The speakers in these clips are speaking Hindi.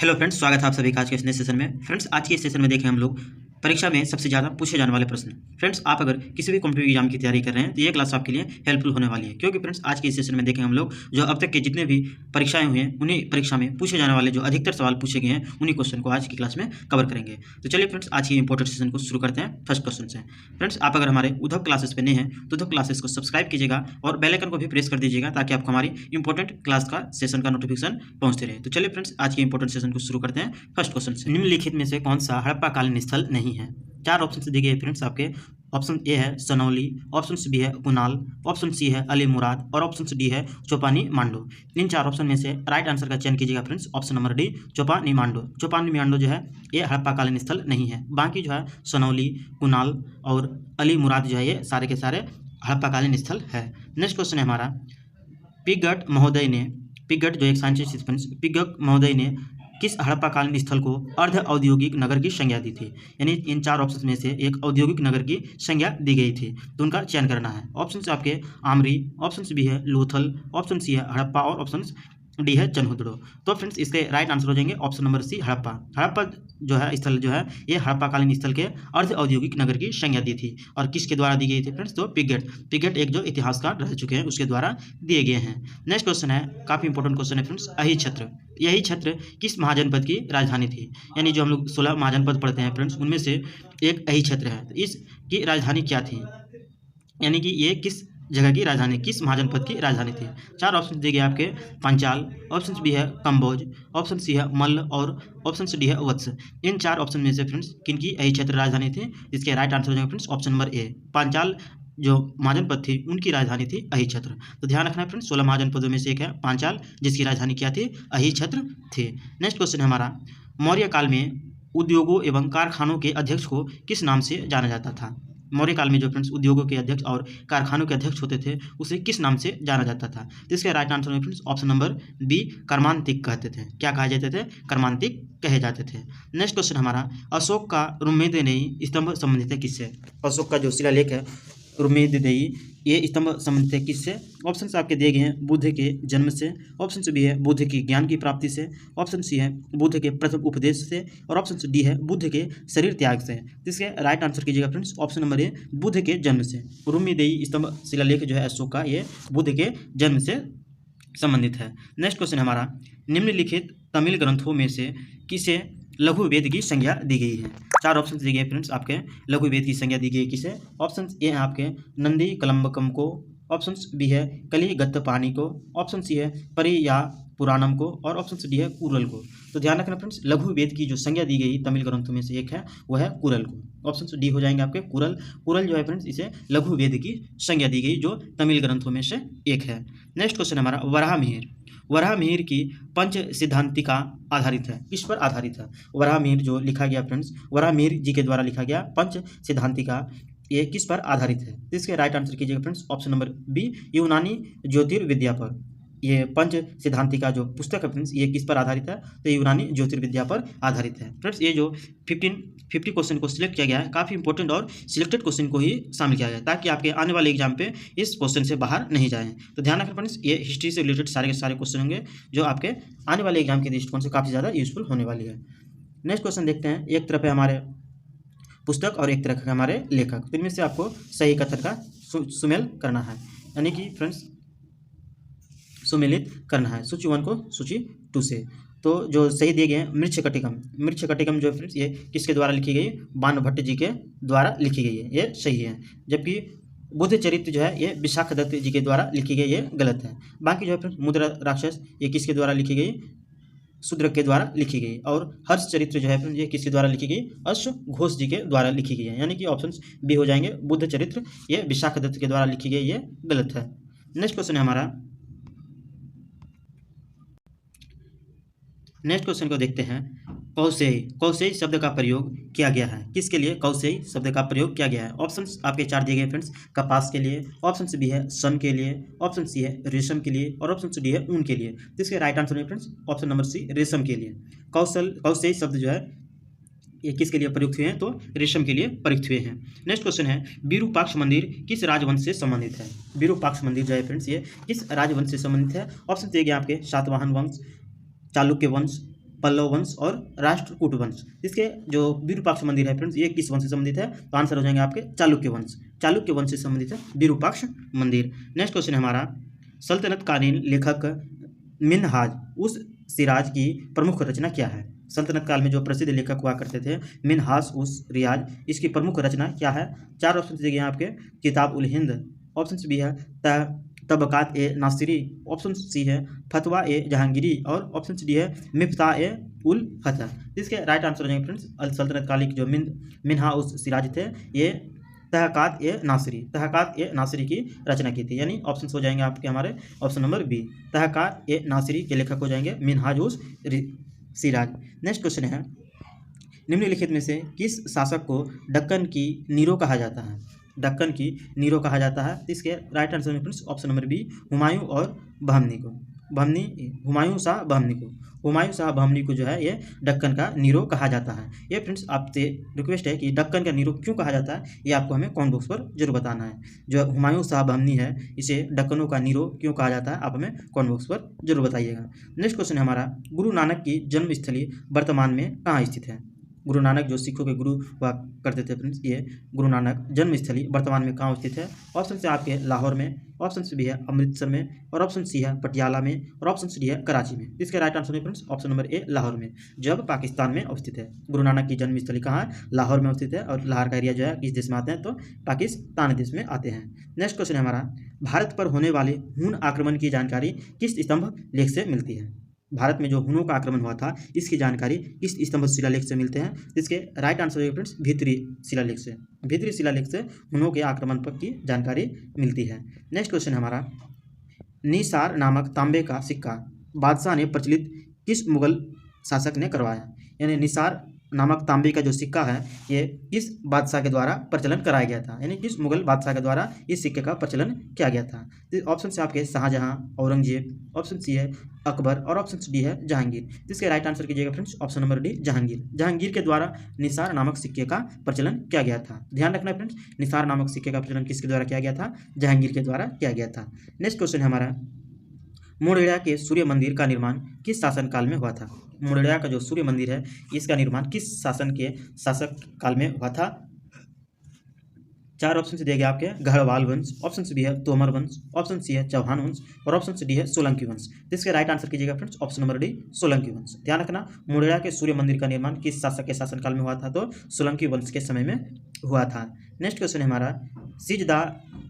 हेलो फ्रेंड्स, स्वागत है आप सभी का आज के इस नए सेशन में। फ्रेंड्स, आज के इस सेशन में देखें हम लोग परीक्षा में सबसे ज़्यादा पूछे जाने वाले प्रश्न। फ्रेंड्स, आप अगर किसी भी कॉम्पिटिटिव एग्जाम की तैयारी कर रहे हैं तो ये क्लास आपके लिए हेल्पफुल होने वाली है, क्योंकि फ्रेंड्स आज के इस सेशन में देखें हम लोग जो अब तक के जितने भी परीक्षाएं हुई हैं उन्हीं परीक्षा में पूछे जाने वाले जो अधिकतर सवाल पूछे गए हैं उन्हीं क्वेश्चन को आज की क्लास में कवर करेंगे। तो चलिए फ्रेंड्स, आज की इंपॉर्टेंट सेशन को शुरू करते हैं फर्स्ट क्वेश्चन से। फ्रेंड्स, आप अगर हमारे उद्धव क्लासेस पे नए हैं तो उद्धव क्लासेस को सब्सक्राइब कीजिएगा और बेल आइकन को भी प्रेस कर दीजिएगा ताकि आपको हमारी इंपॉर्टेंट क्लास का सेशन का नोटिफिकेशन पहुंचते रहे। तो चलिए फ्रेंड्स, आज की इंपॉर्टेंट सेशन को शुरू करते हैं फर्स्ट क्वेश्चन से। निम्नलिखित में से कौन सा हड़प्पाकालीन स्थल नहीं है? चार ऑप्शन दिए गए फ्रेंड्स आपके। ऑप्शन ए है सनौली, ऑप्शन बी है कुनाल, ऑप्शन सी है अली मुराद और ऑप्शन डी है चौपानी मांडो। इन चार ऑप्शन में से राइट आंसर का चयन कीजिएगा फ्रेंड्स। ऑप्शन नंबर डी चौपानी मांडो। चौपानी मांडो जो है ये हड़प्पाकालीन स्थल नहीं है। बाकी जो है सनौली, कुनाल और अली मुराद जो है ये सारे के सारे हड़प्पाकालीन स्थल है। नेक्स्ट क्वेश्चन है हमारा, पिगट महोदय ने, पिगट जो एक साइंटिस्ट फ्रेंड्स, पिगट महोदय ने किस हड़प्पाकालीन स्थल को अर्ध औद्योगिक नगर की संज्ञा दी थी? यानी इन चार ऑप्शन में से एक औद्योगिक नगर की संज्ञा दी गई थी, तो उनका चयन करना है। ऑप्शन से आपके आमरी, ऑप्शन बी है लोथल, ऑप्शन सी है हड़प्पा और ऑप्शन डी है चनहुदड़ो। तो फ्रेंड्स इसके राइट आंसर हो जाएंगे option number C Harappa. Harappa जो है स्थल जो है ये हड़प्पाकालीन स्थल के अर्ध औद्योगिक नगर की संज्ञा दी थी। और किसके द्वारा दी गई थी फ्रेंड्स? तो पिगट एक जो इतिहासकार रह चुके हैं उसके द्वारा दिए गए हैं। नेक्स्ट क्वेश्चन है, काफ़ी इंपॉर्टेंट क्वेश्चन है फ्रेंड्स, अही क्षेत्र। यही क्षेत्र किस महाजनपद की राजधानी थी? यानी जो हम लोग 16 महाजनपद पढ़ते हैं फ्रेंड्स उनमें से एक अही क्षेत्र है। तो इसकी राजधानी क्या थी? यानी कि ये किस जगह की राजधानी, किस महाजनपद की राजधानी थी? चार ऑप्शन दिए गए आपके, पांचाल, ऑप्शन बी है कंबोज, ऑप्शन सी है मल्ल और ऑप्शन डी है वत्स। इन चार ऑप्शन में से फ्रेंड्स किनकी अही क्षेत्र राजधानी थी? इसके राइट आंसर हो जाएगा फ्रेंड्स ऑप्शन नंबर ए, पांचाल जो महाजनपद थी उनकी राजधानी थी अही क्षेत्र। तो ध्यान रखना है फ्रेंड्स, 16 महाजनपदों में से एक है पांचाल जिसकी राजधानी क्या थी? अही क्षेत्र थी। नेक्स्ट क्वेश्चन है हमारा, मौर्य काल में उद्योगों एवं कारखानों के अध्यक्ष को किस नाम से जाना जाता था? मौर्य काल में जो फ्रेंड्स उद्योगों के अध्यक्ष और कारखानों के अध्यक्ष होते थे उसे किस नाम से जाना जाता था? तो इसका राइट आंसर है फ्रेंड्स ऑप्शन नंबर बी, कर्मांतिक कहते थे। क्या कहा जाते थे? कर्मांतिक कहे जाते थे। नेक्स्ट क्वेश्चन हमारा, अशोक का रुमेदनेयी स्तंभ संबंधित है किससे? अशोक का जो शिलालेख है रुमेदनेयी ये स्तंभ संबंधित है किससे? ऑप्शन आपके दिए गए हैं, बुद्ध के जन्म से, ऑप्शन बी है बुद्ध की ज्ञान की प्राप्ति से, ऑप्शन सी है बुद्ध के प्रथम उपदेश से और ऑप्शन डी है बुद्ध के शरीर त्याग से। इसके राइट आंसर कीजिएगा फ्रेंड्स ऑप्शन नंबर ए, बुद्ध के जन्म से। रुमेदनेयी स्तंभ शिलालेख जो है अशोक का ये बुद्ध के जन्म से संबंधित है। नेक्स्ट क्वेश्चन हमारा, निम्नलिखित तमिल ग्रंथों में से किसे लघु वेद की संज्ञा दी गई है? चार ऑप्शन दिए गए फ्रेंड्स आपके, लघु वेद की संज्ञा दी गई किसे? ऑप्शन ए है आपके नंदी कलम्बकम को, ऑप्शन बी है कलिगत्तपानी को, ऑप्शन सी है परिया पुराणम को और ऑप्शन डी है कुरल को। तो ध्यान रखना फ्रेंड्स, लघु वेद की जो संज्ञा दी गई तमिल ग्रंथों में से एक है वो है कुरल को। ऑप्शन डी हो जाएंगे आपके कुरल। कुरल जो है फ्रेंड्स इसे लघु वेद की संज्ञा दी गई जो तमिल ग्रंथों में से एक है। नेक्स्ट क्वेश्चन हमारा, वराहमिहिर। वराहमिहिर की पंच सिद्धांतिका आधारित है, किस पर आधारित है? वराहमिहिर जो लिखा गया फ्रेंड्स, वराहमिहिर जी के द्वारा लिखा गया पंच सिद्धांतिका ये किस पर आधारित है? तो इसके राइट आंसर कीजिएगा फ्रेंड्स ऑप्शन नंबर बी, यूनानी ज्योतिर्विद्या पर। ये पंच सिद्धांतिका जो पुस्तक है फ्रेंड्स ये किस पर आधारित है? तो यूनानी ज्योतिर्विद्या पर आधारित है। फ्रेंड्स ये जो 50 क्वेश्चन को सिलेक्ट किया गया है काफ़ी इंपॉर्टेंट और सिलेक्टेड क्वेश्चन को ही शामिल किया गया है ताकि आपके आने वाले एग्जाम पे इस क्वेश्चन से बाहर नहीं जाएं। तो ध्यान रखें फ्रेंड्स, ये हिस्ट्री से रिलेटेड सारे के सारे क्वेश्चन होंगे जो आपके आने वाले एग्जाम के दृष्टिकोण से काफ़ी ज़्यादा यूजफुल होने वाली है। नेक्स्ट क्वेश्चन देखते हैं, एक तरफ है हमारे पुस्तक और एक तरफ है हमारे लेखक, तो इनमें से आपको सही कथन का सुमेल करना है, यानी कि फ्रेंड्स सुमेलित करना है सूची 1 को सूची 2 से। तो जो सही दिए गए हैं, मृच्छकटिकम। मृच्छकटिकम जो फ्रेंड्स ये किसके द्वारा लिखी गई? बाणभट्ट जी के द्वारा लिखी गई है, ये सही है। जबकि बुद्ध चरित्र जो है ये विशाखदत्त जी के द्वारा लिखी गई, ये गलत है। बाकी जो है फ्रेंड्स मुद्रा राक्षस ये किसके द्वारा लिखी गई? शूद्रक के द्वारा लिखी गई। और हर्ष चरित्र जो है फ्रेंड्स ये किसके द्वारा लिखी गई? अश्वघोष जी के द्वारा लिखी गई है, यानी कि ऑप्शन बी हो जाएंगे, बुद्ध चरित्र ये विशाखदत्त के द्वारा लिखी गई, ये गलत है। नेक्स्ट क्वेश्चन है हमारा, नेक्स्ट क्वेश्चन को देखते हैं, कौशेयी। कौशेयी शब्द का प्रयोग किया गया है किसके लिए? कौशेयी शब्द का प्रयोग किया गया है। ऑप्शंस आपके चार दिए गए फ्रेंड्स, कपास के लिए, ऑप्शन बी है सन के लिए, ऑप्शन सी है रेशम के लिए और ऑप्शन डी है ऊन के लिए। तो इसके राइट आंसर है फ्रेंड्स ऑप्शन नंबर सी, रेशम के लिए। कौशेयी शब्द जो है ये किसके लिए प्रयुक्त हुए हैं? तो रेशम के लिए प्रयुक्त हुए हैं। नेक्स्ट क्वेश्चन है, विरूपाक्ष मंदिर किस राजवंश से संबंधित है? विरूपाक्ष मंदिर जो है फ्रेंड्स ये किस राजवंश से संबंधित है? ऑप्शन दिए गए आपके, सातवाहन वंश, चालुक्य वंश, पल्लव वंश और राष्ट्रकूट वंश। इसके जो विरूपाक्ष मंदिर है फ्रेंड्स, ये किस वंश से संबंधित है? तो आंसर हो जाएंगे आपके चालुक्य वंश। चालुक्य वंश से संबंधित है विरूपाक्ष मंदिर। नेक्स्ट क्वेश्चन है हमारा, सल्तनतकालीन लेखक मिन्हाज उस सिराज की प्रमुख रचना क्या है? सल्तनत काल में जो प्रसिद्ध लेखक हुआ करते थे मिन्हाज उस रियाज, इसकी प्रमुख रचना क्या है? 4 ऑप्शन दिए गए हैं आपके, किताब उल हिंद, ऑप्शन बी है तबकात ए नासिरी, ऑप्शन सी है फतवा ए जहांगीरी और ऑप्शन डी है मिफ्ता ए उल फतह। इसके राइट आंसर हो जाएंगे फ्रेंड्स सल्तनत कालिक जो मिन्हा उस सिराज थे ये तहकात ए नासिरी की रचना की थी, यानी ऑप्शन हो जाएंगे आपके हमारे ऑप्शन नंबर बी, तहकात ए नासिरी के लेखक हो जाएंगे मिन्हाज उस सिराज। नेक्स्ट क्वेश्चन है, निम्नलिखित में से किस शासक को दक्कन की नीरो कहा जाता है? दक्कन की नीरो कहा जाता है। इसके राइट आंसर में friends option number B, Humayun और बहमनी को। हुमायूं शाह बहमनी को जो है ये दक्कन का नीरो कहा जाता है। ये फ्रेंड्स आपसे रिक्वेस्ट है कि दक्कन का नीरो क्यों कहा जाता है ये आपको हमें कमेंट बॉक्स पर जरूर बताना है। जो हुमायूं शाह बहमनी है इसे दक्कनों का नीरो क्यों कहा जाता है आप हमें कमेंट बॉक्स पर जरूर बताइएगा। नेक्स्ट क्वेश्चन है हमारा, गुरु नानक की जन्मस्थली वर्तमान में कहाँ स्थित है? गुरु नानक जो सिखों के गुरु हुआ करते थे फ्रेंड्स, ये गुरु नानक जन्मस्थली वर्तमान में कहाँ स्थित है? ऑप्शन से आपके लाहौर में, ऑप्शन से भी है अमृतसर में और ऑप्शन सी है पटियाला में और ऑप्शन सी है कराची में। इसके राइट आंसर है फ्रेंड्स ऑप्शन नंबर ए, लाहौर में, जब पाकिस्तान में अवस्थित है। गुरु नानक की जन्मस्थली कहाँ है? लाहौर में अवस्थित है और लाहौर का एरिया जो है किस देश में आते हैं? तो पाकिस्तान देश में आते हैं। नेक्स्ट क्वेश्चन है हमारा, भारत पर होने वाले हुन आक्रमण की जानकारी किस स्तंभ लेख से मिलती है? भारत में जो हुनों का आक्रमण हुआ था इसकी जानकारी किस स्तंभ शिलालेख से मिलते हैं? इसके राइट आंसर है फ्रेंड्स भीतरी शिलालेख से। भीतरी शिलालेख से हुनों के आक्रमण पर की जानकारी मिलती है। नेक्स्ट क्वेश्चन हमारा, निसार नामक तांबे का सिक्का बादशाह ने प्रचलित किस मुगल शासक ने करवाया? यानी निसार नामक तांबे का जो सिक्का है ये किस बादशाह के द्वारा प्रचलन कराया गया था, यानी किस मुगल बादशाह के द्वारा इस सिक्के का प्रचलन किया गया था? ऑप्शन से आपके शाहजहां, औरंगजेब, ऑप्शन सी है अकबर और ऑप्शन डी है जहांगीर। इसके राइट आंसर कीजिएगा friends option number D, Jahangir. Jahangir के द्वारा निसार नामक सिक्के का प्रचलन किया गया था। ध्यान रखना फ्रेंड्स, निसार नामक सिक्के का प्रचलन किसके द्वारा किया गया था? जहांगीर के द्वारा किया गया था। नेक्स्ट क्वेश्चन है हमारा, मोढेरा के सूर्य मंदिर का निर्माण किस शासनकाल में हुआ था? मोढेरा का जो सूर्य मंदिर है इसका निर्माण किस शासक काल में हुआ था? 4 ऑप्शन से दिए गए आपके, गढ़वाल वंश, ऑप्शन से भी है तोमर वंश, ऑप्शन सी है चौहान वंश और ऑप्शन से डी है सोलंकी वंश। इसके राइट आंसर कीजिएगा friends option number D, Solanki वंश। ध्यान रखना, मोढेरा के सूर्य मंदिर का निर्माण किस शासक के शासनकाल में हुआ था? तो सोलंकी वंश के समय में हुआ था। नेक्स्ट क्वेश्चन है हमारा, सिजदा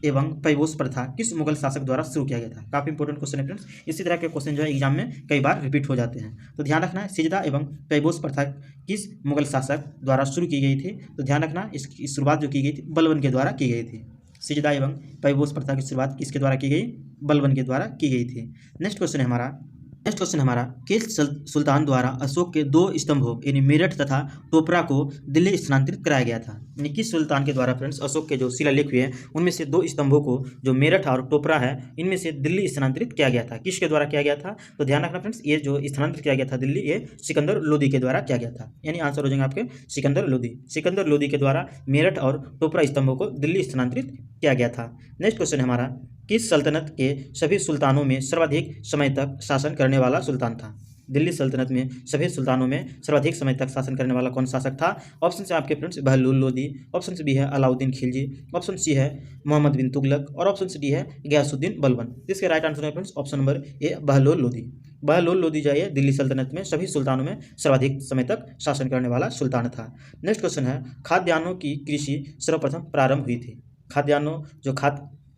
एवं पैबोस प्रथा किस मुगल शासक द्वारा शुरू किया गया था? काफी इंपॉर्टेंट क्वेश्चन है फ्रेंड्स, इसी तरह के क्वेश्चन जो है एग्जाम में कई बार रिपीट हो जाते हैं, तो ध्यान रखना है। सिजदा एवं पैबोस प्रथा किस मुगल शासक द्वारा शुरू की गई थी? तो ध्यान रखना इसकी शुरुआत जो की गई थी बलबन के द्वारा की गई थी। सिजदा एवं पैबोस प्रथा की शुरुआत किसके द्वारा की गई? बलबन के द्वारा की गई थी। नेक्स्ट क्वेश्चन हमारा, किस सुल्तान द्वारा अशोक के 2 स्तंभों यानी मेरठ तथा टोपरा को दिल्ली स्थानांतरित कराया गया था? यानी किस सुल्तान के द्वारा फ्रेंड्स अशोक के जो शिलालेख हुए हैं उनमें से 2 स्तंभों को जो मेरठ और टोपरा है इनमें से दिल्ली स्थानांतरित किया गया था? किसके द्वारा किया गया था? तो ध्यान रखना फ्रेंड्स, ये जो स्थानांतरित किया गया था दिल्ली, ये सिकंदर लोदी के द्वारा किया गया था। यानी आंसर हो जाएंगे आपके सिकंदर लोदी के द्वारा मेरठ और टोपरा स्तंभों को दिल्ली स्थानांतरित किया गया था। नेक्स्ट क्वेश्चन हमारा, किस सल्तनत के सभी सुल्तानों में सर्वाधिक समय तक शासन करने वाला सुल्तान था? दिल्ली सल्तनत में सभी सुल्तानों में सर्वाधिक समय तक शासन करने वाला कौन शासक था? ऑप्शन से आपके फ्रेंड्स बहलुल लोदी, ऑप्शन से बी है अलाउद्दीन खिलजी, ऑप्शन सी है मोहम्मद बिन तुगलक और ऑप्शन से डी है गयासुद्दीन बलबन। इसके राइट आंसर है friends option number A, Bahlul Lodi. Bahlul Lodi जो है दिल्ली सल्तनत में सभी सुल्तानों में सर्वाधिक समय तक शासन करने वाला सुल्तान था। नेक्स्ट क्वेश्चन है, खाद्यान्नों की कृषि सर्वप्रथम प्रारंभ हुई थी? खाद्यान्नों जो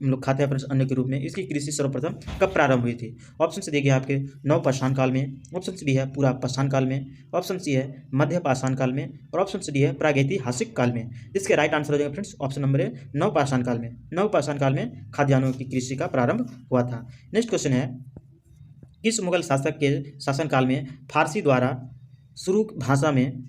हम लोग खाते हैं अन्न के रूप में, इसकी कृषि सर्वप्रथम कब प्रारंभ हुई थी? ऑप्शन से दिए गए आपके नवपाषाण काल में, ऑप्शन से भी है पूरा पाषाण काल में, ऑप्शन सी है मध्य पाषाण काल में और ऑप्शन से डी है प्रागैतिहासिक काल में। इसके राइट आंसर हो जाएगा फ्रेंड्स ऑप्शन नंबर ए, नवपाषाण काल में। नवपाषाण काल में खाद्यान्नों की कृषि का प्रारंभ हुआ था। नेक्स्ट क्वेश्चन है, किस मुगल शासक के शासनकाल में फारसी द्वारा शुरू भाषा में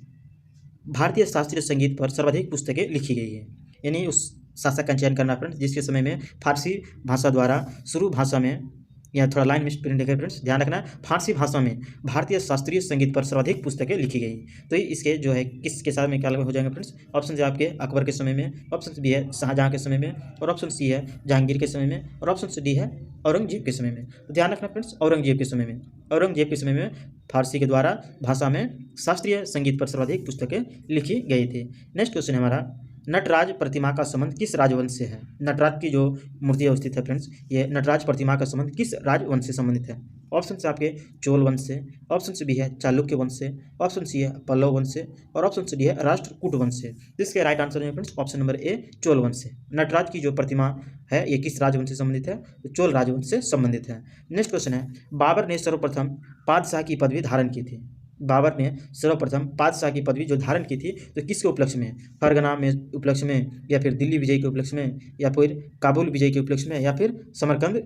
भारतीय शास्त्रीय संगीत पर सर्वाधिक पुस्तकें लिखी गई है? यानी उस शासक का चयन करना फ्रेंड्स जिसके समय में फारसी भाषा द्वारा शुरू भाषा में, या थोड़ा लाइन मिस प्रिंट है फ्रेंड्स, ध्यान रखना, फारसी भाषा में भारतीय शास्त्रीय संगीत पर सर्वाधिक पुस्तकें लिखी गई। तो इसके जो है किसके साथ में क्या हो जाएंगे फ्रेंड्स? ऑप्शन से आपके अकबर के समय में, ऑप्शन बी है शाहजहां के समय में और ऑप्शन सी है जहांगीर के समय में और ऑप्शन से डी है औरंगजेब के समय में। तो ध्यान रखना फ्रेंड्स, औरंगजेब के समय में फारसी के द्वारा भाषा में शास्त्रीय संगीत पर सर्वाधिक पुस्तकें लिखी गई थी। नेक्स्ट क्वेश्चन है हमारा, नटराज प्रतिमा का संबंध किस राजवंश से है? नटराज की जो मूर्ति अवस्थित है फ्रेंड्स, ये नटराज प्रतिमा का संबंध किस राजवंश से संबंधित है? ऑप्शन से आपके चोल वंश से, ऑप्शन से बी है चालुक्य वंश से, ऑप्शन सी है पल्लव वंश से और ऑप्शन सी डी है राष्ट्रकूट वंश से। इसके राइट आंसर है फ्रेंड्स ऑप्शन नंबर ए चोल वंश से। नटराज की जो प्रतिमा है ये किस राजवंश से संबंधित है? तो चोल राजवंश से संबंधित है। नेक्स्ट क्वेश्चन है, बाबर ने सर्वप्रथम पातशाह की पदवी धारण की थी। बाबर ने सर्वप्रथम पातशाह की पदवी जो धारण की थी तो किसके उपलक्ष्य में? फरगना में उपलक्ष्य में, या फिर दिल्ली विजय के उपलक्ष्य में, या फिर काबुल विजय के उपलक्ष्य में, या फिर समरकंद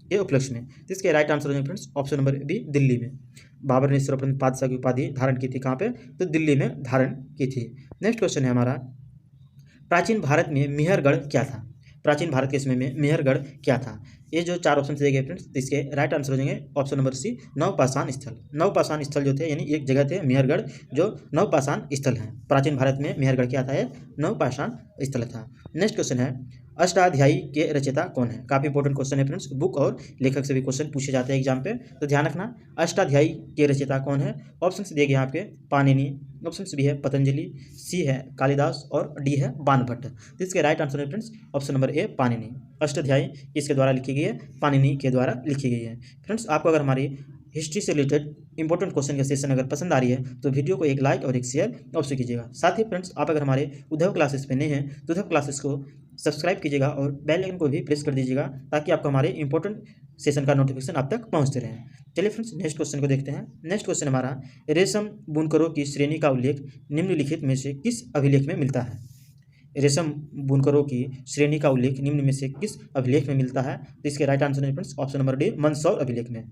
के उपलक्ष्य में? तो इसके राइट आंसर है friends option number B Delhi में। बाबर ने सर्वप्रथम पातशाह की उपाधि धारण की थी कहाँ पे? तो दिल्ली में धारण की थी। नेक्स्ट क्वेश्चन है हमारा, प्राचीन भारत में मेहरगढ़ क्या था? प्राचीन भारत के समय में मेहरगढ़ क्या था? ये जो चार ऑप्शन दिए गए फ्रेंड्स, इसके राइट आंसर हो जाएंगे ऑप्शन नंबर सी नवपाषाण स्थल। नवपाषाण स्थल जो थे यानी एक जगह थे मेहरगढ़ जो नवपाषाण स्थल है। प्राचीन भारत में मेहरगढ़ क्या था? नवपाषाण स्थल था। नेक्स्ट क्वेश्चन है, अष्टाध्यायी के रचयिता कौन है? काफी इंपॉर्टेंट क्वेश्चन है फ्रेंड्स, बुक और लेखक से भी क्वेश्चन पूछे जाते हैं एग्जाम पे, तो ध्यान रखना। अष्टाध्यायी के रचयिता कौन है? ऑप्शन से दिए गए आपके पाणिनि, ऑप्शन से बी है पतंजलि, सी है कालिदास और डी है बाणभट्ट। तो इसके राइट आंसर है फ्रेंड्स ऑप्शन नंबर ए पाणिनि। अष्टाध्यायी किसके द्वारा लिखी गई है? पाणिनि के द्वारा लिखी गई है। फ्रेंड्स आपको अगर हमारी हिस्ट्री से रिलेटेड इंपॉर्टेंट क्वेश्चन का सेशन अगर पसंद आ रही है तो वीडियो को एक लाइक और एक शेयर अवश्य कीजिएगा। साथ ही फ्रेंड्स आप अगर हमारे उद्धव क्लासेस पे नए हैं तो उद्धव क्लासेस को सब्सक्राइब कीजिएगा और बेल आइकन को भी प्रेस कर दीजिएगा ताकि आपको हमारे इंपॉर्टेंट सेशन का नोटिफिकेशन आप तक पहुंचते रहे। चलिए फ्रेंड्स नेक्स्ट क्वेश्चन को देखते हैं। नेक्स्ट क्वेश्चन हमारा, रेशम बुनकरों की श्रेणी का उल्लेख निम्नलिखित में से किस अभिलेख में मिलता है? रेशम बुनकरों की श्रेणी का उल्लेख निम्न में से किस अभिलेख में मिलता है? तो इसके राइट आंसर है friends option number D Mandsaur अभिलेख में।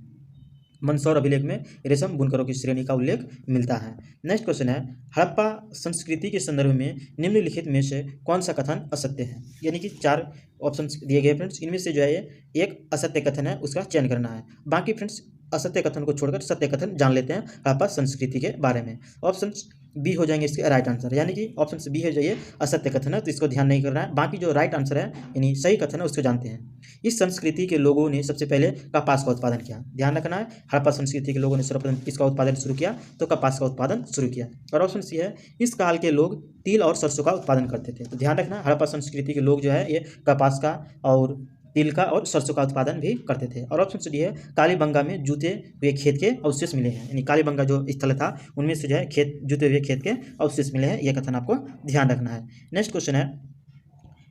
मंदसौर अभिलेख में रेशम बुनकरों की श्रेणी का उल्लेख मिलता है। नेक्स्ट क्वेश्चन है, हड़प्पा संस्कृति के संदर्भ में निम्नलिखित में से कौन सा कथन असत्य है? यानी कि चार ऑप्शन दिए गए फ्रेंड्स, इनमें से जो है एक असत्य कथन है उसका चयन करना है। बाकी फ्रेंड्स असत्य कथन को छोड़कर सत्य कथन जान लेते हैं हड़प्पा संस्कृति के बारे में। ऑप्शन बी हो जाएंगे इसके राइट आंसर, यानी कि ऑप्शन बी है जो ये असत्य कथन है तो इसको ध्यान नहीं करना है। बाकी जो राइट आंसर है यानी सही कथन है उसको जानते हैं। इस संस्कृति के लोगों ने सबसे पहले कपास का उत्पादन किया। ध्यान रखना है, हड़प्पा संस्कृति के लोगों ने सर्वप्रथम किसका उत्पादन शुरू किया? तो कपास का उत्पादन शुरू किया। और ऑप्शन सी है, इस काल के लोग तिल और सरसों का उत्पादन करते थे। तो ध्यान रखना, हड़प्पा संस्कृति के लोग जो है ये कपास का और तिल का और सरसों का उत्पादन भी करते थे। और ऑप्शन डी है, कालीबंगा में जूते हुए खेत के अवशेष मिले हैं। यानी कालीबंगा जो स्थल था उनमें से जो है खेत जूते हुए खेत के अवशेष मिले हैं, यह कथन आपको ध्यान रखना है। नेक्स्ट क्वेश्चन है,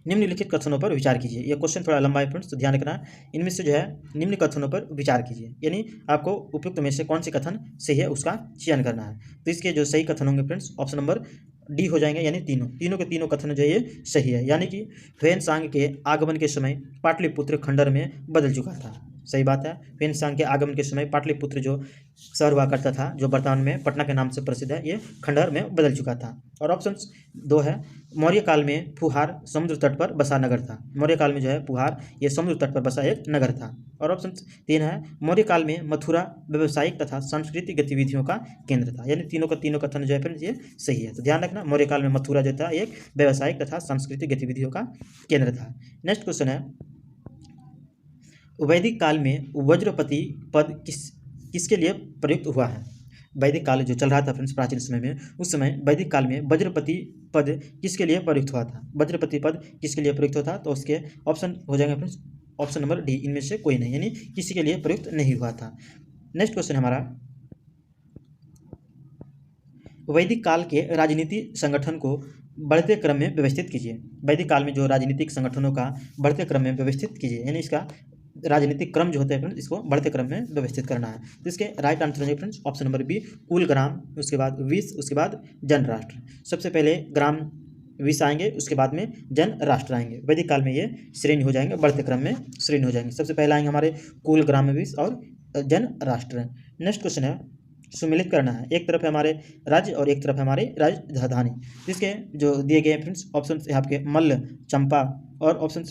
निम्नलिखित कथनों पर विचार कीजिए। यह क्वेश्चन थोड़ा लंबा है फ्रेंड्स तो ध्यान रखना, इनमें से जो है निम्न कथनों पर विचार कीजिए, यानी आपको उपयुक्त में से कौन से कथन सही है उसका चयन करना है। तो इसके जो सही कथन होंगे फ्रेंड्स ऑप्शन नंबर डी हो जाएंगे, यानी तीनों के तीनों कथन जो है ये सही है। यानी कि ह्वेनसांग के आगमन के समय पाटलिपुत्र खंडहर में बदल चुका था। सही बात है, ह्वेनसांग के आगमन के समय पाटलिपुत्र जो शहर हुआ करता था जो वर्तमान में पटना के नाम से प्रसिद्ध है, ये खंडहर में बदल चुका था। और ऑप्शन दो है, मौर्य काल में फुहार समुद्र तट पर बसा नगर था। मौर्य काल में जो है फुहार ये समुद्र तट पर बसा एक नगर था। और ऑप्शन तीन है, मौर्य काल में मथुरा व्यावसायिक तथा सांस्कृतिक गतिविधियों का केंद्र था। यानी तीनों का तीनों कथन जो है फिर ये सही है। तो ध्यान रखना, मौर्य काल में मथुरा जो था एक व्यावसायिक तथा सांस्कृतिक गतिविधियों का केंद्र था। नेक्स्ट क्वेश्चन है, वैदिक काल में वज्रपति पद किसके लिए प्रयुक्त हुआ है? वैदिक काल जो चल रहा था फ्रेंड्स प्राचीन समय में, उस समय वैदिक काल में वज्रपति पद किसके लिए प्रयुक्त हुआ था? वज्रपति पद किसके लिए प्रयुक्त हुआ था? तो उसके ऑप्शन हो जाएंगे फ्रेंड्स ऑप्शन नंबर डी, इनमें से कोई नहीं, यानी किसी के लिए प्रयुक्त नहीं हुआ था। नेक्स्ट क्वेश्चन हमारा, वैदिक काल के राजनीतिक संगठन को बढ़ते क्रम में व्यवस्थित कीजिए। वैदिक काल में जो राजनीतिक संगठनों का बढ़ते क्रम में व्यवस्थित कीजिए, यानी इसका राजनीतिक क्रम जो होता है फ्रेंड्स इसको बढ़ते क्रम में व्यवस्थित करना है। तो इसके राइट आंसर है friends option number B Kulgram, उसके बाद विष, उसके बाद जन राष्ट्र। सबसे पहले ग्राम विष आएंगे, उसके बाद में जन राष्ट्र आएंगे। वैदिक काल में ये श्रेणी हो जाएंगे, बढ़ते क्रम में श्रेणी हो जाएंगे। सबसे पहले आएंगे हमारे कुल, ग्राम, विष और जन राष्ट्र। नेक्स्ट क्वेश्चन है, सुमिलित करना है। एक तरफ है हमारे राज्य और एक तरफ है हमारे राजधानी। इसके जो दिए गए फ्रेंड्स ऑप्शन है आपके मल्ल, चंपा, और ऑप्शन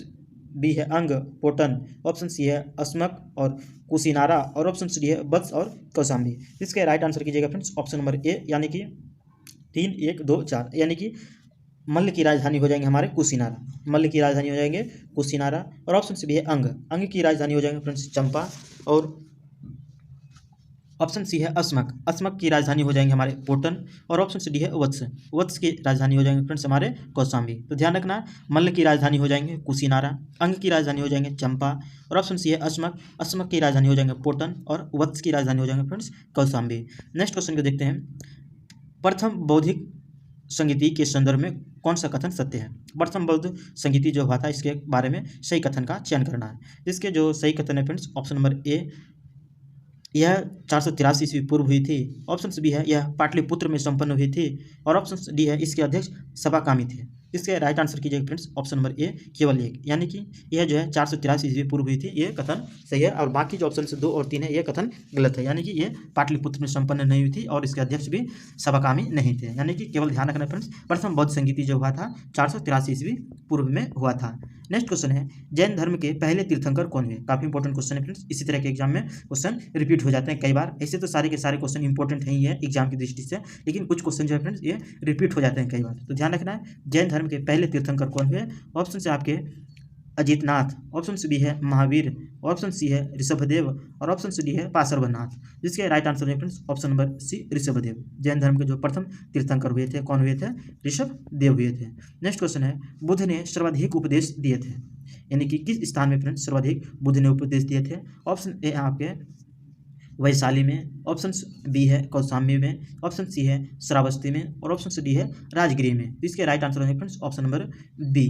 बी है अंग, पोटन, ऑप्शन सी है अस्मक और कुशीनारा, और ऑप्शन डी है वत्स और कौशाम्बी। इसके राइट आंसर कीजिएगा फ्रेंड्स ऑप्शन नंबर ए, यानी कि 3, 1, 2, 4, यानी कि मल्ल की राजधानी हो जाएंगे हमारे कुशीनारा। मल्ल की राजधानी हो जाएंगे कुशीनारा। और ऑप्शन सी भी है अंग, अंग की राजधानी हो जाएंगे फ्रेंड्स चंपा। और ऑप्शन सी है अस्मक, अस्मक की राजधानी हो जाएंगे हमारे पोटन। और ऑप्शन सी डी है वत्स, वत्स की राजधानी हो जाएंगे फ्रेंड्स हमारे कौशाम्बी। तो ध्यान रखना, मल्ल की राजधानी हो जाएंगे कुशीनारा, अंग की राजधानी हो जाएंगे चंपा, और ऑप्शन सी है अस्मक, अस्मक की राजधानी हो जाएंगे पोटन, और वत्स की राजधानी हो जाएंगे फ्रेंड्स कौशाम्बी। नेक्स्ट क्वेश्चन को देखते हैं, प्रथम बौद्धिक संगीति के संदर्भ में कौन सा कथन सत्य है। प्रथम बौद्ध संगीति जो हुआ था इसके बारे में सही कथन का चयन करना है। इसके जो सही कथन है फ्रेंड्स, ऑप्शन नंबर ए, यह 483 ईस्वी पूर्व हुई थी। ऑप्शन बी है यह पाटलिपुत्र में संपन्न हुई थी, और ऑप्शन डी है इसके अध्यक्ष सभाकामी थे। इसके राइट आंसर कीजिएगा फ्रेंड्स, ऑप्शन नंबर ए केवल एक, यानी कि यह जो है 483 ईस्वी पूर्व हुई थी, ये कथन सही है। और बाकी जो ऑप्शन 2 और 3 है ये कथन गलत है, यानी कि ये पाटलिपुत्र में संपन्न नहीं हुई थी और इसके अध्यक्ष भी सभाकामी नहीं थे। यानी कि केवल ध्यान रखना फ्रेंड्स, प्रथम बौद्ध संगीति जो हुआ था 483 ईस्वी पूर्व में हुआ था। नेक्स्ट क्वेश्चन है, जैन धर्म के पहले तीर्थंकर कौन हुए। काफी इंपॉर्टेंट क्वेश्चन है फ्रेंड्स, इसी तरह के एग्जाम में क्वेश्चन रिपीट हो जाते हैं कई बार। ऐसे तो सारे के सारे क्वेश्चन इंपॉर्टेंट है ही है एग्जाम की दृष्टि से, लेकिन कुछ क्वेश्चन जो है फ्रेंड्स ये रिपीट हो जाते हैं कई बार। तो ध्यान रखना है, जैन धर्म के पहले तीर्थंकर कौन हुए। ऑप्शन से आपके अजितनाथ, ऑप्शन बी है महावीर, ऑप्शन सी है ऋषभदेव, और ऑप्शन डी है पार्श्वनाथ। जिसके राइट आंसर है friends option number C Rishabhdev. Jain धर्म के जो प्रथम तीर्थंकर हुए थे कौन हुए थे, ऋषभदेव हुए थे। नेक्स्ट क्वेश्चन है, बुद्ध ने सर्वाधिक उपदेश दिए थे, यानी कि किस स्थान में फ्रेंड्स सर्वाधिक बुद्ध ने उपदेश दिए थे। ऑप्शन ए आपके वैशाली में, ऑप्शन बी है कौशाम्बी में, ऑप्शन सी है श्रावस्ती में, और ऑप्शन डी है राजगीर में। तो इसके राइट आंसर है friends option number B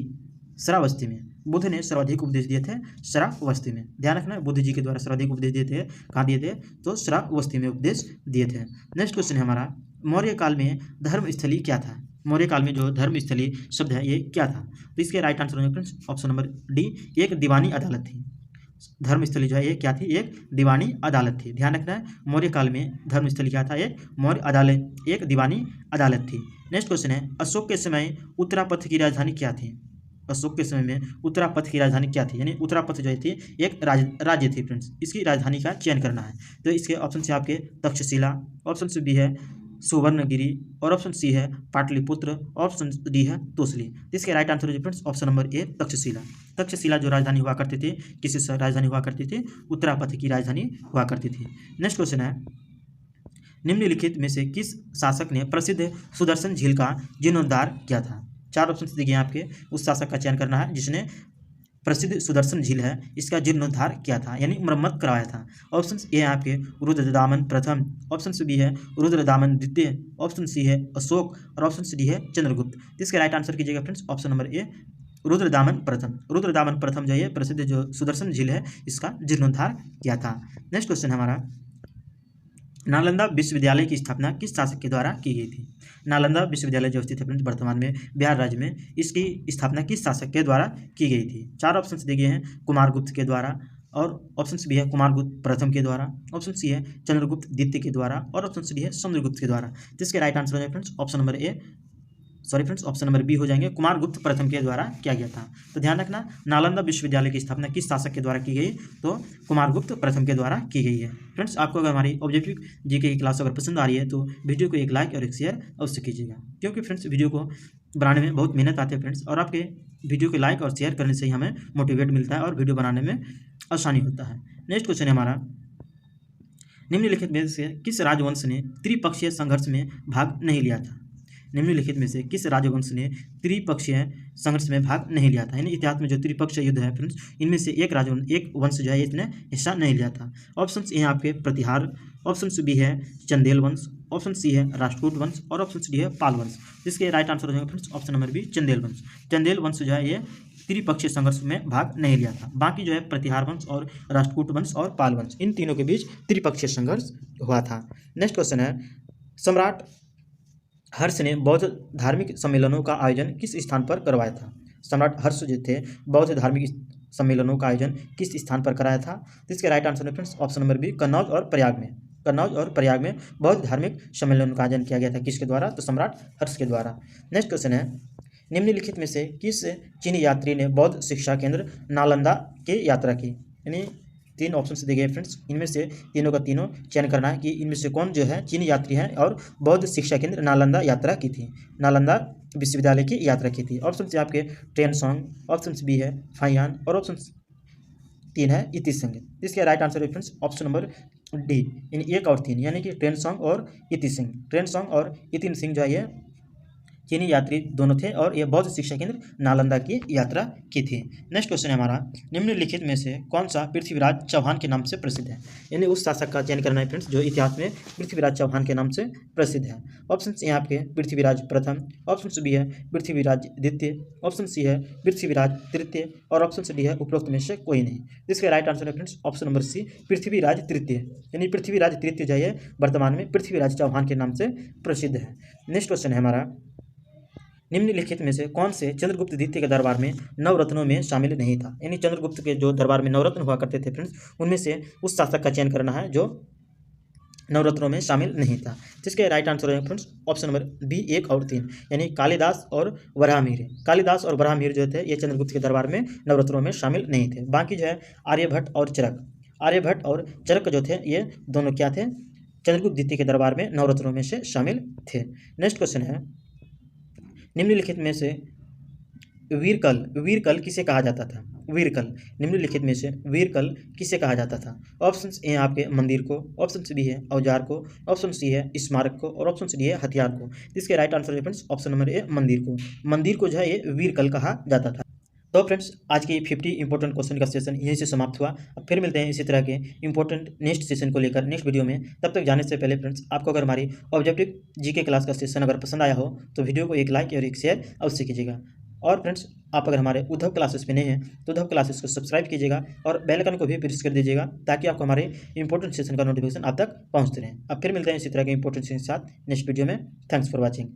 Shravasti में। बुद्ध ने सर्वाधिक उपदेश दिए थे श्रावस्ती में। ध्यान रखना, बुद्ध जी के द्वारा सर्वाधिक उपदेश दिए थे कहाँ दिए थे, तो श्रावस्ती में उपदेश दिए थे। नेक्स्ट क्वेश्चन है हमारा, मौर्य काल में धर्मस्थली क्या था। मौर्य काल में जो धर्मस्थली शब्द है ये क्या था। तो इसके राइट आंसर है फ्रेंड्स ऑप्शन नंबर डी, एक दीवानी अदालत थी। धर्मस्थली जो है ये क्या थी, एक दीवानी अदालत थी। ध्यान रखना है, मौर्य काल में धर्मस्थली क्या था, एक मौर्य अदालत, एक दीवानी अदालत थी। नेक्स्ट क्वेश्चन है, अशोक के समय उत्तरापथ की राजधानी क्या थी। अशोक के समय में उत्तरापथ की राजधानी क्या थी, यानी उत्तरापथ जो थी एक राज्य थी फ्रेंड्स। इसकी राजधानी का चयन करना है। तो इसके ऑप्शन से आपके तक्षशिला, ऑप्शन बी है सुवर्णगिरी, और ऑप्शन सी है पाटलिपुत्र, ऑप्शन डी है तोसली। इसके राइट आंसर है फ्रेंड्स ऑप्शन नंबर ए तक्षशिला। तक्षशिला जो राजधानी हुआ करती थी, किस राजधानी हुआ करती थी, उत्तरापथ की राजधानी हुआ करती थी। नेक्स्ट क्वेश्चन है, निम्नलिखित में से किस शासक ने प्रसिद्ध सुदर्शन झील का जीर्णोद्धार किया था। 4 ऑप्शन दिए गए आपके, उस शासक का चयन करना है जिसने प्रसिद्ध सुदर्शन झील है इसका जीर्णोद्धार किया था, यानी मरम्मत कराया था। ऑप्शन ए है आपके रुद्रदामन प्रथम, ऑप्शन बी है रुद्रदामन द्वितीय, ऑप्शन सी है अशोक, और ऑप्शन डी है चंद्रगुप्त। इसके राइट आंसर कीजिएगा फ्रेंड्स ऑप्शन नंबर ए रुद्रदामन प्रथम। रुद्रदामन प्रथम जो है प्रसिद्ध जो सुदर्शन झील है इसका जीर्णोद्धार किया था। नेक्स्ट क्वेश्चन हमारा, नालंदा विश्वविद्यालय की स्थापना किस शासक के द्वारा की गई थी। नालंदा विश्वविद्यालय जो स्थित है फ्रेंड्स वर्तमान में बिहार राज्य में, इसकी स्थापना किस शासक के द्वारा की गई थी। 4 ऑप्शन दिए गए हैं, कुमारगुप्त के द्वारा, और ऑप्शन बी है कुमारगुप्त प्रथम के द्वारा, ऑप्शन सी है चंद्रगुप्त द्वितीय के द्वारा, और ऑप्शन डी है समुद्रगुप्त के द्वारा। जिसके राइट आंसर है friends option number A, sorry friends option number B हो जाएंगे, कुमारगुप्त प्रथम के द्वारा किया गया था। तो ध्यान रखना, नालंदा विश्वविद्यालय की स्थापना किस शासक के द्वारा की गई, तो कुमारगुप्त प्रथम के द्वारा की गई है। फ्रेंड्स आपको अगर हमारी ऑब्जेक्टिव जीके की क्लास अगर पसंद आ रही है तो वीडियो को एक लाइक और एक शेयर अवश्य कीजिएगा, क्योंकि फ्रेंड्स वीडियो को बनाने में बहुत मेहनत आती है फ्रेंड्स, और आपके वीडियो को लाइक और शेयर करने से ही हमें मोटिवेट मिलता है और वीडियो बनाने में आसानी होता है। नेक्स्ट क्वेश्चन है हमारा, निम्नलिखित में से किस राजवंश ने त्रिपक्षीय संघर्ष में भाग नहीं लिया था। निम्नलिखित में से किस राजवंश ने त्रिपक्षीय संघर्ष में भाग नहीं लिया था, यानी इतिहास में जो त्रिपक्षीय युद्ध है फ्रेंड्स इनमें से एक वंश जो है इसने हिस्सा नहीं लिया था। ऑप्शन ए आपके प्रतिहार, ऑप्शन बी है चंदेल वंश, ऑप्शन सी है राष्ट्रकूट वंश, और ऑप्शन डी है पाल वंश। जिसके राइट आंसर हो जाएगा friends option number B Chandel वंश। चंदेल वंश जो है ये त्रिपक्षीय संघर्ष में भाग नहीं लिया था। बाकी जो है प्रतिहार वंश और राष्ट्रकूट वंश और पाल वंश, इन तीनों के बीच त्रिपक्षीय संघर्ष हुआ था। नेक्स्ट क्वेश्चन है, सम्राट हर्ष ने बौद्ध धार्मिक सम्मेलनों का आयोजन किस स्थान पर करवाया था। सम्राट हर्ष जो थे बौद्ध धार्मिक सम्मेलनों का आयोजन किस स्थान पर कराया था। तो इसके राइट आंसर है friends option number B Kannauj और प्रयाग में। कन्नौज और प्रयाग में बौद्ध धार्मिक सम्मेलनों का आयोजन किया गया था, किसके द्वारा, तो सम्राट हर्ष के द्वारा। नेक्स्ट क्वेश्चन है, निम्नलिखित में से किस चीनी यात्री ने बौद्ध शिक्षा केंद्र नालंदा की यात्रा की। यानी 3 ऑप्शन दिए गए फ्रेंड्स, इनमें से तीनों का तीनों चयन करना है कि इनमें से कौन जो है चीनी यात्री है और बौद्ध शिक्षा केंद्र नालंदा यात्रा की थी, नालंदा विश्वविद्यालय की यात्रा की थी। ऑप्शन से आपके ट्रेन सॉन्ग, ऑप्शन बी है फाइयान, और ऑप्शन 3 है इतिसंग। इसके राइट आंसर है फ्रेंड्स ऑप्शन नंबर डी यानी 1 और 3 यानी कि ट्रेनसोंग और इति सिंह। ट्रेनसोंग और इतिन सिंह जो है ये चीनी यात्री दोनों थे और ये बौद्ध शिक्षा केंद्र नालंदा की यात्रा की थी। नेक्स्ट क्वेश्चन है हमारा, निम्नलिखित में से कौन सा पृथ्वीराज चौहान के नाम से प्रसिद्ध है? यानी उस शासक का चयन करना है फ्रेंड्स जो इतिहास में पृथ्वीराज चौहान के नाम से प्रसिद्ध है। ऑप्शन ए आपके पृथ्वीराज प्रथम, ऑप्शन बी है पृथ्वीराज द्वितीय, ऑप्शन सी है पृथ्वीराज तृतीय और ऑप्शन डी है उपरोक्त में से कोई नहीं। इसका राइट आंसर है friends option number C Prithviraj तृतीय। यानी पृथ्वीराज तृतीय जो है वर्तमान में पृथ्वीराज चौहान के नाम से प्रसिद्ध है। नेक्स्ट क्वेश्चन है हमारा, निम्नलिखित में से कौन से चंद्रगुप्त द्वितीय के दरबार में नवरत्नों में शामिल नहीं था? यानी चंद्रगुप्त के जो दरबार में नवरत्न हुआ करते थे फ्रेंड्स, उनमें से उस शासक का चयन करना है जो नवरत्नों में शामिल नहीं था। जिसके राइट आंसर है फ्रेंड्स ऑप्शन नंबर बी 1 और 3 यानी कालिदास और वराहमिहिर। कालिदास और वराहमिहिर जो थे ये चंद्रगुप्त के दरबार में नवरत्नों में शामिल नहीं थे। बाकी जो है आर्यभट्ट और चरक, आर्यभट्ट और चरक जो थे ये दोनों क्या थे? चंद्रगुप्त द्वितीय के दरबार में नवरत्नों में से शामिल थे। नेक्स्ट क्वेश्चन है, निम्नलिखित में से वीरकल किसे कहा जाता था? वीरकल निम्नलिखित में से वीरकल किसे कहा जाता था? ऑप्शन ए आपके मंदिर को, ऑप्शन बी है औजार को, ऑप्शन सी है स्मारक को और ऑप्शन डी है हथियार को। इसके राइट आंसर है फ्रेंड्स ऑप्शन नंबर ए मंदिर को। मंदिर को जो है ये वीरकल कहा जाता था। तो फ्रेंड्स आज की 50 इंपॉर्टेंट क्वेश्चन का सेशन यहीं से समाप्त हुआ। अब फिर मिलते हैं इसी तरह के इंपॉर्टेंट नेक्स्ट सेशन को लेकर नेक्स्ट वीडियो में। तब तक जाने से पहले फ्रेंड्स आपको अगर हमारी ऑब्जेक्टिव जीके क्लास का सेशन अगर पसंद आया हो तो वीडियो को एक लाइक और एक शेयर अवश्य कीजिएगा। और फ्रेंड्स आप अगर हमारे उद्धव क्लासेस पे नए हैं तो उद्धव क्लासेस को सब्सक्राइब कीजिएगा और बेल आइकन को भी प्रेस कर दीजिएगा ताकि आपको हमारे इंपॉर्टेंट सेशन का नोटिफिकेशन आप तक पहुँचते रहें। अब फिर मिलते हैं इसी तरह के इंपॉर्टेंट सेशन के साथ नेक्स्ट वीडियो में। Thanks for watching.